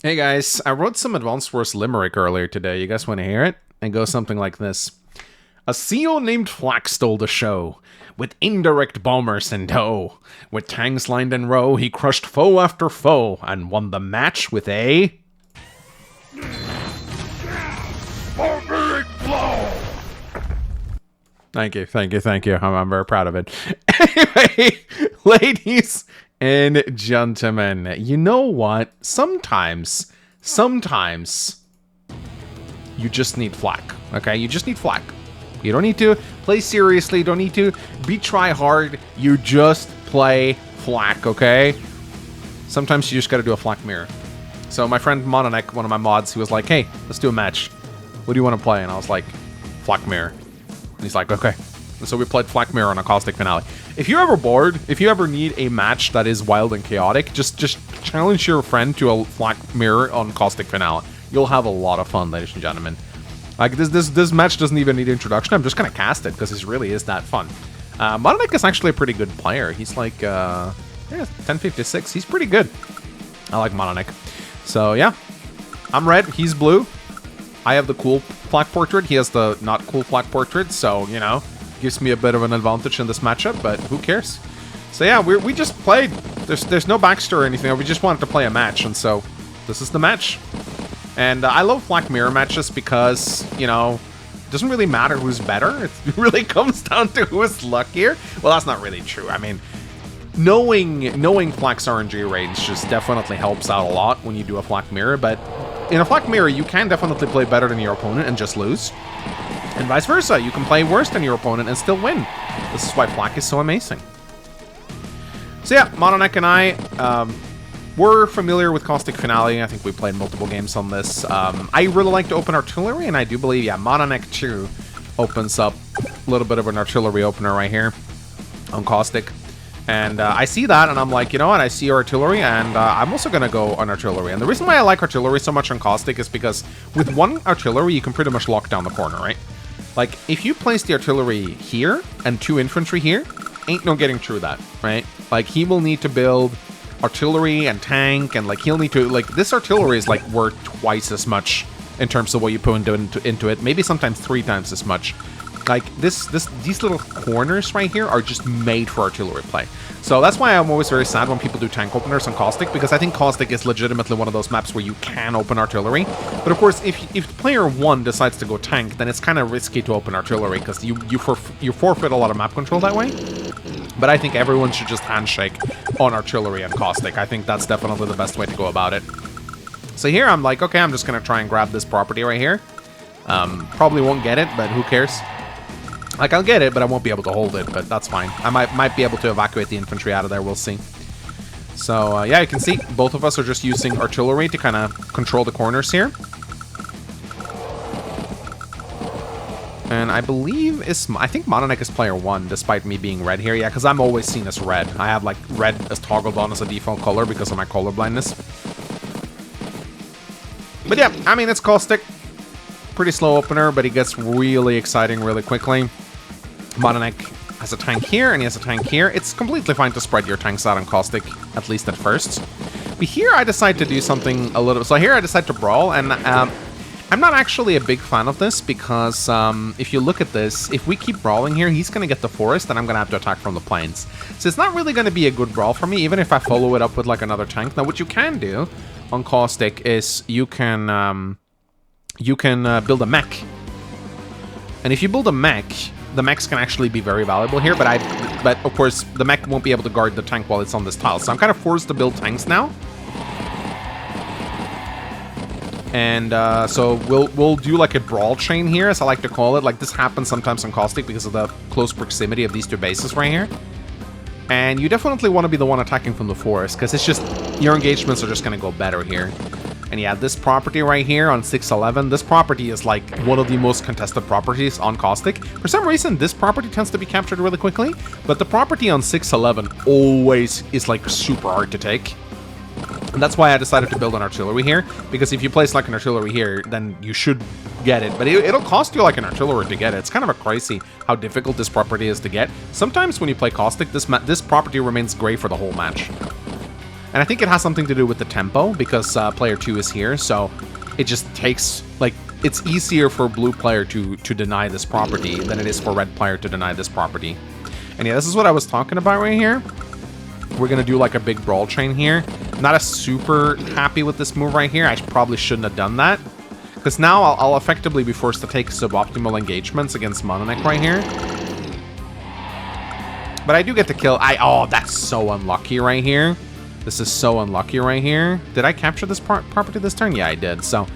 Hey guys, I wrote some Advanced Wars limerick earlier today. You guys want to hear it? It goes something like this. A CEO named Flak stole the show, with indirect bombers in tow. With tanks lined in row, he crushed foe after foe, and won the match with a... barbaric blow! Thank you. I'm very proud of it. Anyway, ladies and gentlemen, you know what? Sometimes, you just need Flak, okay? You just need Flak. You don't need to play seriously, you don't need to be try hard, you just play Flak, okay? Sometimes you just gotta do a Flak mirror. So my friend Mononek, one of my mods, he was like, hey, let's do a match. What do you want to play? And I was like, Flak mirror. And he's like, okay. And so we played Flak mirror on a Caustic finale. If you're ever bored, if you ever need a match that is wild and chaotic, just challenge your friend to a Flak mirror on Caustic finale. You'll have a lot of fun, ladies and gentlemen. Like, this match doesn't even need introduction. I'm just gonna cast it, because it really is that fun. Mononek is actually a pretty good player. He's like, yeah, 1056. He's pretty good. I like Mononek. So, yeah. I'm red. He's blue. I have the cool Flak portrait. He has the not cool Flak portrait. So, you know, gives me a bit of an advantage in this matchup, but who cares? So, yeah, we just played. There's no backstory or anything. We just wanted to play a match, and so this is the match. And I love Flak mirror matches because, you know, it doesn't really matter who's better. It really comes down to who is luckier. Well, that's not really true. I mean, knowing Flak's RNG range just definitely helps out a lot when you do a Flak mirror, but in a Flak mirror, you can definitely play better than your opponent and just lose. And vice versa, you can play worse than your opponent and still win. This is why Flak is so amazing. So yeah, Mononek and I, we're familiar with Caustic Finale. I think we played multiple games on this. I really like to open artillery, and I do believe, yeah, Mononek 2 opens up a little bit of an artillery opener right here on Caustic. And I see that, and I'm like, you know what, I see artillery, and I'm also going to go on artillery. And the reason why I like artillery so much on Caustic is because with one artillery, you can pretty much lock down the corner, right? Like, if you place the artillery here and 2 infantry here, ain't no getting through that, right? Like, he will need to build artillery and tank, and like he'll need to, like, this artillery is like worth twice as much in terms of what you put into it, maybe sometimes 3 times as much. Like these little corners right here are just made for artillery play. So that's why I'm always very sad when people do tank openers on Caustic, because I think Caustic is legitimately one of those maps where you can open artillery. But of course, if player 1 decides to go tank, then it's kind of risky to open artillery, because you forfeit a lot of map control that way. But I think everyone should just handshake on artillery and Caustic. I think that's definitely the best way to go about it. So here I'm like, okay, I'm just going to try and grab this property right here. Probably won't get it, but who cares? Like, I'll get it, but I won't be able to hold it, but that's fine. I might be able to evacuate the infantry out of there, we'll see. So, yeah, you can see both of us are just using artillery to kind of control the corners here. And I believe I think Mononek is player 1, despite me being red here. Yeah, because I'm always seen as red. I have, like, red as toggled on as a default color because of my color blindness. But yeah, I mean, it's Caustic. Pretty slow opener, but he gets really exciting really quickly. Mononek has a tank here, and he has a tank here. It's completely fine to spread your tanks out on Caustic, at least at first. But here I decide to do something a little... So here I decide to brawl, and I'm not actually a big fan of this, because if you look at this, if we keep brawling here, he's going to get the forest, and I'm going to have to attack from the plains. So it's not really going to be a good brawl for me, even if I follow it up with like another tank. Now, what you can do on Caustic is you can build a mech. And if you build a mech, the mechs can actually be very valuable here, but of course the mech won't be able to guard the tank while it's on this tile. So I'm kind of forced to build tanks now. And so we'll do like a brawl chain here, as I like to call it. Like, this happens sometimes on Caustic because of the close proximity of these 2 bases right here. And you definitely want to be the one attacking from the forest, because it's just, your engagements are just going to go better here. And yeah, this property right here on 611, this property is like one of the most contested properties on Caustic. For some reason, this property tends to be captured really quickly, but the property on 611 always is like super hard to take. And that's why I decided to build an artillery here, because if you place like an artillery here, then you should get it. But it'll cost you like an artillery to get it. It's kind of a crazy how difficult this property is to get. Sometimes when you play Caustic, this property remains gray for the whole match. And I think it has something to do with the tempo, because player 2 is here, so it just takes, like, it's easier for blue player to deny this property than it is for red player to deny this property. And yeah, this is what I was talking about right here. We're going to do like a big brawl chain here. Not as super happy with this move right here. I probably shouldn't have done that. Because now I'll effectively be forced to take suboptimal engagements against Mononek right here. But I do get to kill. Oh, that's so unlucky right here. This is so unlucky right here. Did I capture this property this turn? Yeah, I did. So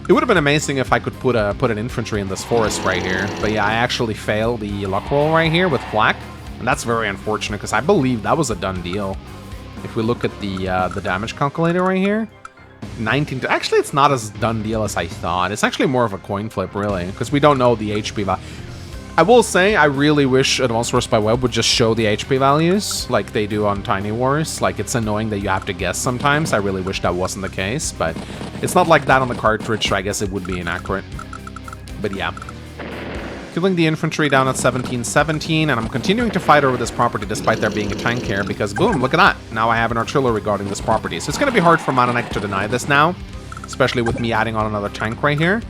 it would have been amazing if I could put an infantry in this forest right here. But yeah, I actually failed the luck roll right here with Flak. And that's very unfortunate because I believe that was a done deal. If we look at the damage calculator right here. 19 to... Actually, it's not as done deal as I thought. It's actually more of a coin flip, really. Because we don't know the HP value. I will say, I really wish Advanced Wars by Web would just show the HP values like they do on Tiny Wars. Like, it's annoying that you have to guess sometimes. I really wish that wasn't the case, but it's not like that on the cartridge, so I guess it would be inaccurate. But yeah. Killing the infantry down at 17-17, and I'm continuing to fight over this property despite there being a tank here, because boom, look at that. Now I have an artillery guarding this property. So it's going to be hard for Mononek to deny this now, especially with me adding on another tank right here.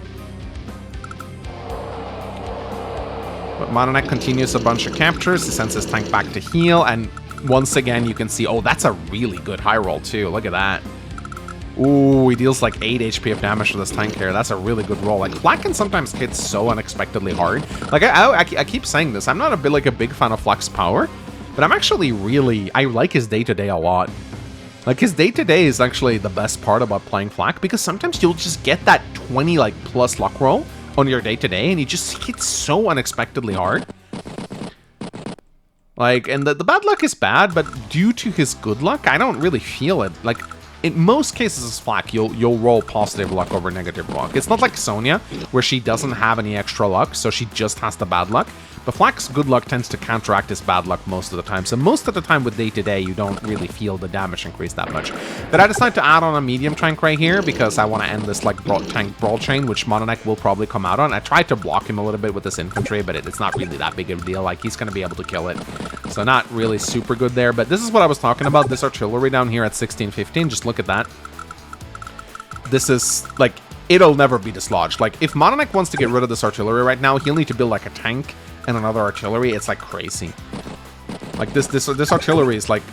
But Mononek continues a bunch of captures. He sends his tank back to heal, and once again you can see, oh, that's a really good high roll too. Look at that. Ooh, he deals like 8 HP of damage to this tank here. That's a really good roll. Like, Flak can sometimes hit so unexpectedly hard. Like, I keep saying this. I'm not a big fan of Flak's power, but I'm actually I like his day-to-day a lot. Like, his day-to-day is actually the best part about playing Flak, because sometimes you'll just get that 20, like, plus luck roll on your day-to-day, and he just hits so unexpectedly hard. Like, and the bad luck is bad, but due to his good luck, I don't really feel it. Like, in most cases as Flak, you'll roll positive luck over negative luck. It's not like Sonya, where she doesn't have any extra luck, so she just has the bad luck. But Flak's good luck tends to counteract his bad luck most of the time. So most of the time with day-to-day, you don't really feel the damage increase that much. But I decided to add on a medium tank right here because I want to end this like tank brawl chain, which Mononek will probably come out on. I tried to block him a little bit with this infantry, but it's not really that big of a deal. Like, he's going to be able to kill it. So not really super good there. But this is what I was talking about. This artillery down here at 16-15. Just look at that. This is, like, it'll never be dislodged. Like, if Mononek wants to get rid of this artillery right now, he'll need to build, like, a tank and another artillery. It's, like, crazy. Like, this artillery is, like,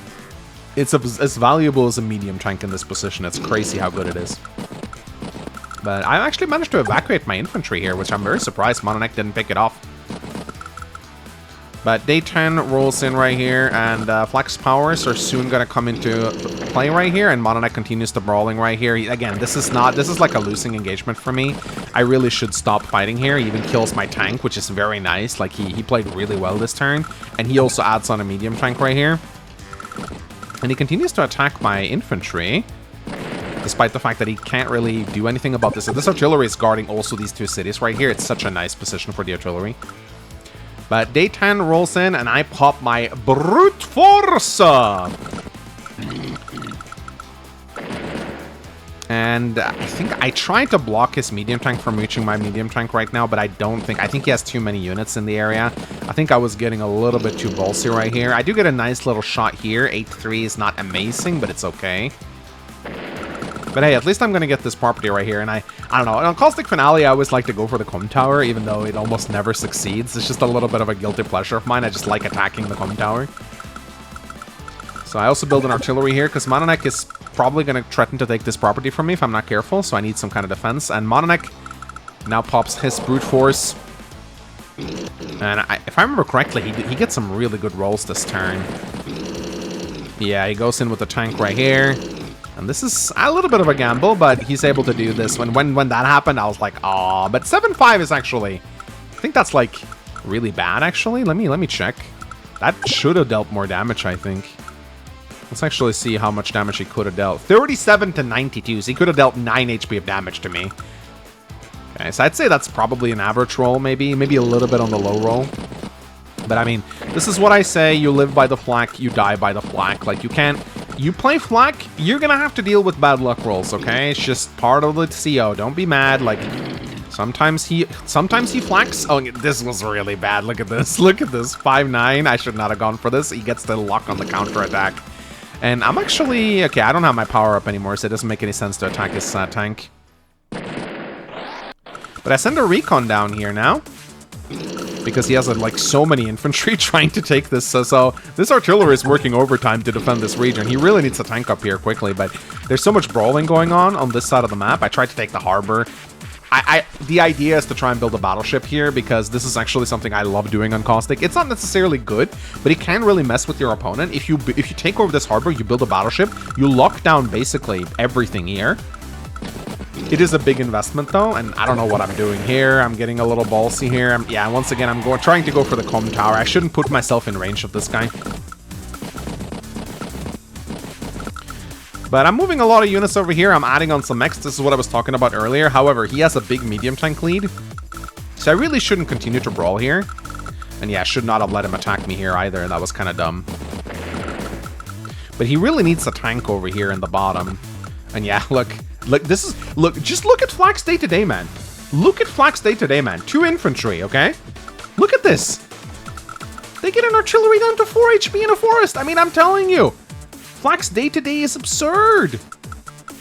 it's as valuable as a medium tank in this position. It's crazy how good it is. But I actually managed to evacuate my infantry here, which I'm very surprised Mononek didn't pick it off. But day 10 rolls in right here, and Flak's powers are soon going to come into play right here, and Mononek continues the brawling right here. Again, this is like a losing engagement for me. I really should stop fighting here. He even kills my tank, which is very nice. Like, he played really well this turn, and he also adds on a medium tank right here. And he continues to attack my infantry, despite the fact that he can't really do anything about this. So this artillery is guarding also these two cities right here. It's such a nice position for the artillery. But day 10 rolls in, and I pop my brute force. And I think I tried to block his medium tank from reaching my medium tank right now, but I think he has too many units in the area. I think I was getting a little bit too ballsy right here. I do get a nice little shot here. 8-3 is not amazing, but it's okay. But hey, at least I'm going to get this property right here. And I don't know. On Caustic Finale, I always like to go for the Com Tower, even though it almost never succeeds. It's just a little bit of a guilty pleasure of mine. I just like attacking the Com Tower. So I also build an artillery here, because Mononek is probably going to threaten to take this property from me if I'm not careful. So I need some kind of defense. And Mononek now pops his brute force. And if I remember correctly, he gets some really good rolls this turn. Yeah, he goes in with the tank right here. And this is a little bit of a gamble, but he's able to do this. When that happened, I was like, "Aw!" But 7-5 is actually, I think that's like really bad. Actually, let me check. That should have dealt more damage, I think. Let's actually see how much damage he could have dealt. 37 to 92. So he could have dealt 9 HP of damage to me. Okay, so I'd say that's probably an average roll, maybe a little bit on the low roll. But I mean, this is what I say. You live by the Flak, you die by the Flak. Like, you can't. You play Flak, you're gonna have to deal with bad luck rolls, okay? It's just part of the CO. Don't be mad. Like, sometimes he flaks. Oh, this was really bad. Look at this. Look at this. 5-9. I should not have gone for this. He gets the luck on the counterattack. And I'm actually... Okay, I don't have my power up anymore, so it doesn't make any sense to attack his tank. But I send a recon down here now. Because he has, like, so many infantry trying to take this. So this artillery is working overtime to defend this region. He really needs a tank up here quickly, but there's so much brawling going on this side of the map. I tried to take the harbor. The idea is to try and build a battleship here, because this is actually something I love doing on Caustic. It's not necessarily good, but it can really mess with your opponent. If you take over this harbor, you build a battleship, you lock down basically everything here. It is a big investment though, and I don't know what I'm doing here. I'm getting a little ballsy here. Yeah, once again, I'm trying to go for the comm tower. I shouldn't put myself in range of this guy. But I'm moving a lot of units over here. I'm adding on some mechs. This is what I was talking about earlier. However, he has a big medium tank lead. So I really shouldn't continue to brawl here. And yeah, I should not have let him attack me here either. That was kind of dumb. But he really needs a tank over here in the bottom. And yeah, look, just look at Flak's day-to-day, man. Look at Flak's day-to-day, man. 2 infantry, okay? Look at this. They get an artillery down to 4 HP in a forest. I mean, I'm telling you. Flak's day-to-day is absurd.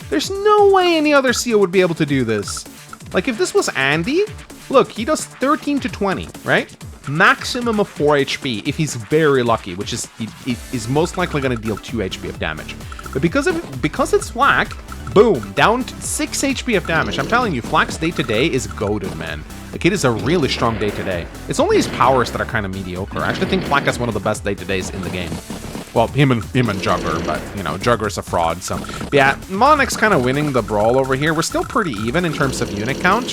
There's no way any other seal would be able to do this. Like, if this was Andy, look, he does 13 to 20, right? Maximum of 4 HP if he's very lucky, which is he is most likely going to deal 2 HP of damage. But because it's Flak, boom, down to 6 HP of damage. I'm telling you, Flak's day-to-day is goated, man. Like, it is a really strong day-to-day. It's only his powers that are kind of mediocre. I actually think Flak has one of the best day-to-days in the game. Well, him and Jugger, but, you know, Jugger's a fraud, so... But yeah, Monarch's kind of winning the brawl over here. We're still pretty even in terms of unit count,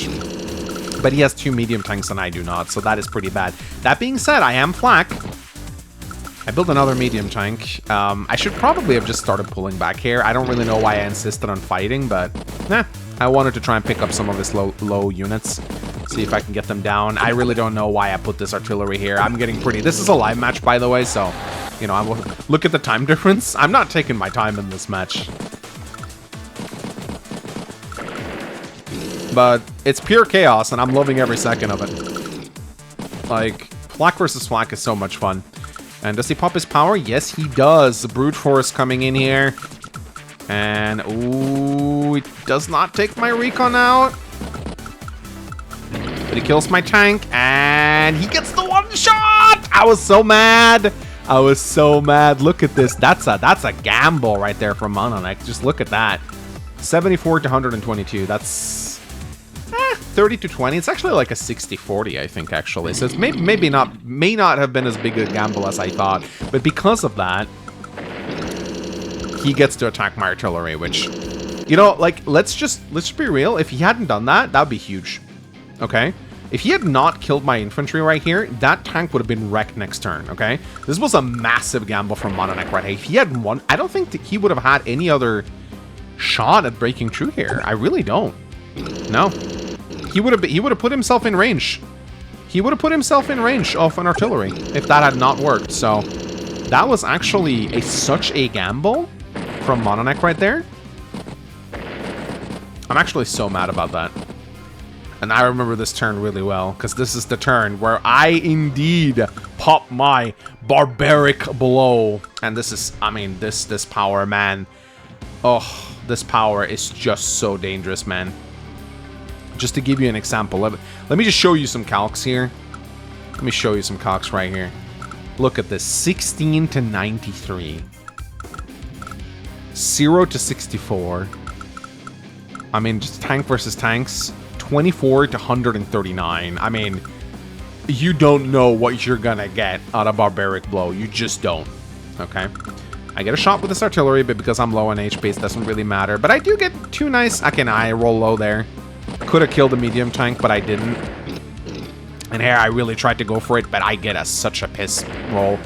but he has 2 medium tanks and I do not, so that is pretty bad. That being said, I am Flak. I built another medium tank. I should probably have just started pulling back here. I don't really know why I insisted on fighting, but, I wanted to try and pick up some of his low units. See if I can get them down. I really don't know why I put this artillery here. I'm getting pretty... This is a live match, by the way, so... You know, look at the time difference. I'm not taking my time in this match. But it's pure chaos, and I'm loving every second of it. Like, Flak versus Flak is so much fun. And does he pop his power? Yes, he does. The Brute Force coming in here. And, ooh, it does not take my recon out. But he kills my tank, and he gets the one shot! I was so mad! I was so mad. Look at this. That's a gamble right there from Mononec. Just look at that. 74 to 122. That's 30 to 20. It's actually like a 60-40, I think, actually. So it's may not have been as big a gamble as I thought. But because of that, he gets to attack my artillery, which, you know, like, let's just be real. If he hadn't done that, that'd be huge. Okay? If he had not killed my infantry right here, that tank would have been wrecked next turn, okay? This was a massive gamble from Mononec right here. If he had won, I don't think that he would have had any other shot at breaking through here. I really don't. No. He would have put himself in range. He would have put himself in range of an artillery if that had not worked. So that was actually such a gamble from Mononec right there. I'm actually so mad about that. And I remember this turn really well, because this is the turn where I indeed pop my barbaric blow. And this is, I mean, this power, man. Oh, this power is just so dangerous, man. Just to give you an example, let me just show you some calcs here. Let me show you some calcs right here. Look at this, 16 to 93. 0 to 64. I mean, just tank versus tanks. 24 to 139. I mean, you don't know what you're gonna get out of Barbaric Blow. You just don't. Okay? I get a shot with this artillery, but because I'm low on HP, it doesn't really matter. But I do get 2 nice... I roll low there. Could have killed the medium tank, but I didn't. And here, I really tried to go for it, but I get such a piss roll.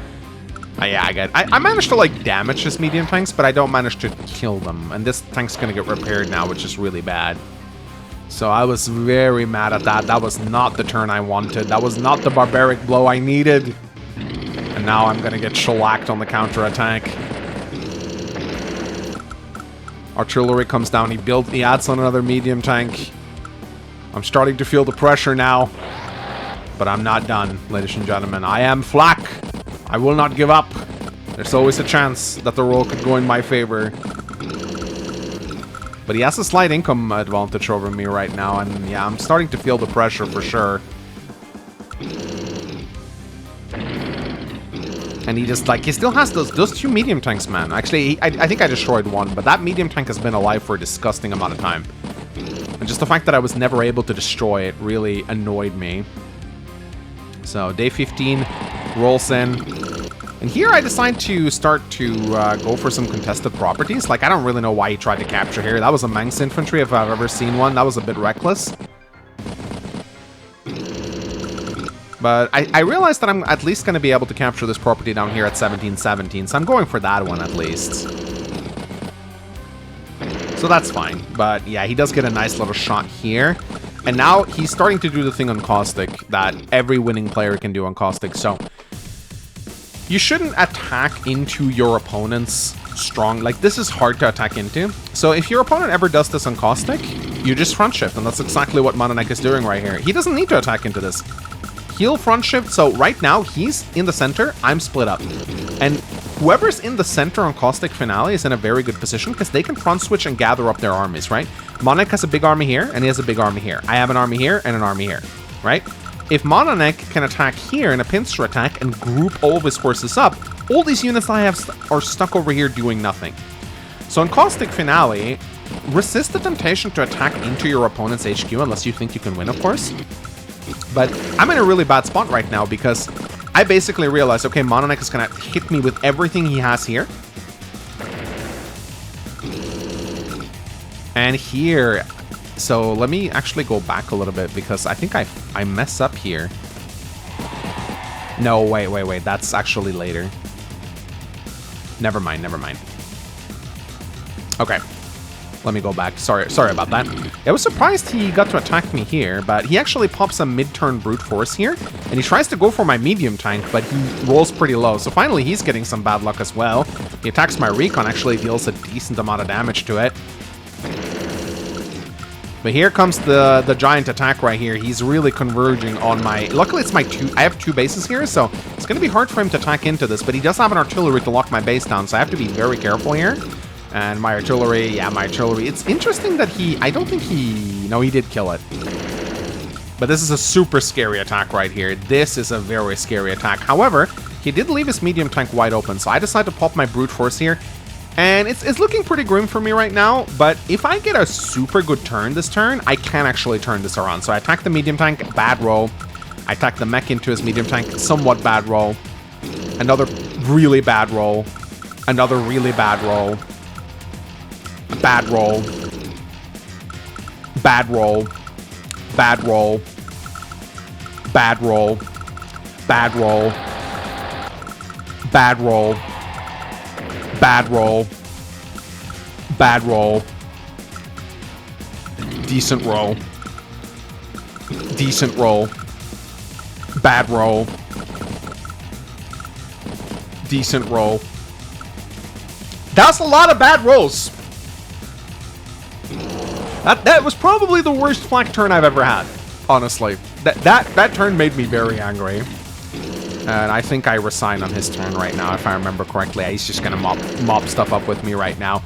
I managed to, like, damage his medium tanks, but I don't manage to kill them. And this tank's gonna get repaired now, which is really bad. So I was very mad at that. That was not the turn I wanted. That was not the barbaric blow I needed. And now I'm gonna get shellacked on the counterattack. Artillery comes down. He adds on another medium tank. I'm starting to feel the pressure now. But I'm not done, ladies and gentlemen. I am Flak. I will not give up. There's always a chance that the roll could go in my favor. But he has a slight income advantage over me right now, and yeah, I'm starting to feel the pressure for sure. And he just, like, he still has those 2 medium tanks, man. Actually, I think I destroyed one, but that medium tank has been alive for a disgusting amount of time. And just the fact that I was never able to destroy it really annoyed me. So, day 15 rolls in. And here I decide to start to go for some contested properties. Like, I don't really know why he tried to capture here. That was a Manx infantry if I've ever seen one. That was a bit reckless. But I realized that I'm at least going to be able to capture this property down here at 1717. So I'm going for that one at least. So that's fine. But yeah, he does get a nice little shot here. And now he's starting to do the thing on Caustic that every winning player can do on Caustic. So you shouldn't attack into your opponent's strong. Like, this is hard to attack into. So if your opponent ever does this on Caustic, you just front shift. And that's exactly what Mononek is doing right here. He doesn't need to attack into this. He'll front shift. So right now, he's in the center. I'm split up. And whoever's in the center on Caustic Finale is in a very good position because they can front switch and gather up their armies, right? Mononek has a big army here, and he has a big army here. I have an army here and an army here, right? If Mononek can attack here in a pincer attack and group all of his forces up, all these units I have are stuck over here doing nothing. So in Caustic Finale, resist the temptation to attack into your opponent's HQ unless you think you can win, of course. But I'm in a really bad spot right now because I basically realized, okay, Mononek is going to hit me with everything he has here. And here... So let me actually go back a little bit because I think I mess up here. No, wait. That's actually later. Never mind. Okay. Let me go back. Sorry about that. I was surprised he got to attack me here, but he actually pops a mid-turn brute force here, and he tries to go for my medium tank, but he rolls pretty low. So finally, he's getting some bad luck as well. He attacks my recon, actually deals a decent amount of damage to it. But here comes the giant attack right here. He's really converging on my... Luckily, it's my I have 2 bases here, so it's going to be hard for him to attack into this, but he does have an artillery to lock my base down, so I have to be very careful here. And my artillery, It's interesting that I don't think no, he did kill it. But this is a super scary attack right here. This is a very scary attack. However, he did leave his medium tank wide open, so I decided to pop my brute force here. And it's looking pretty grim for me right now, but if I get a super good turn this turn, I can actually turn this around. So I attack the medium tank, bad roll. I attack the mech into his medium tank, somewhat bad roll. Another really bad roll. Another really bad roll. Bad roll. Bad roll. Bad roll. Bad roll. Bad roll. Bad roll. Bad roll. Bad roll. Decent roll. Decent roll. Bad roll. Decent roll. That's a lot of bad rolls. That was probably the worst Flak turn I've ever had, honestly. That turn made me very angry. And I think I resign on his turn right now, if I remember correctly. He's just going to mop stuff up with me right now.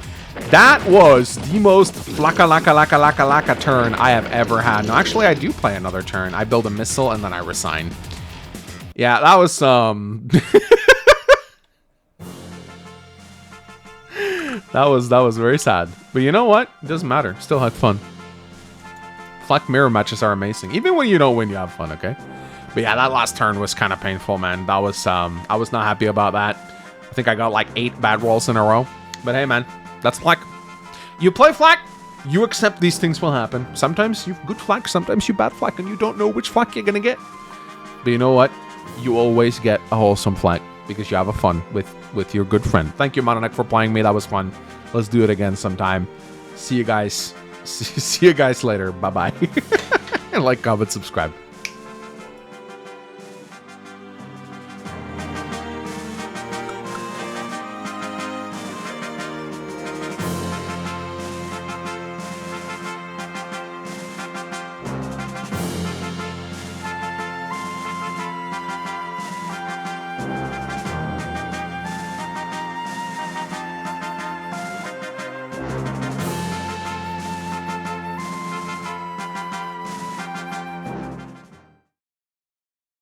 That was the most flaka turn I have ever had. No, actually, I do play another turn. I build a missile, and then I resign. Yeah, that was that was very sad. But you know what? It doesn't matter. Still had fun. Flak mirror matches are amazing. Even when you don't win, you have fun, okay? But yeah, that last turn was kind of painful, man. That was, I was not happy about that. I think I got like 8 bad rolls in a row. But hey, man, that's Flak. You play Flak, you accept these things will happen. Sometimes you good Flak, sometimes you bad Flak, and you don't know which Flak you're gonna get. But you know what? You always get a wholesome Flak because you have a fun with your good friend. Thank you, Mononek, for playing me. That was fun. Let's do it again sometime. See you guys. See you guys later. Bye-bye. And like, comment, subscribe.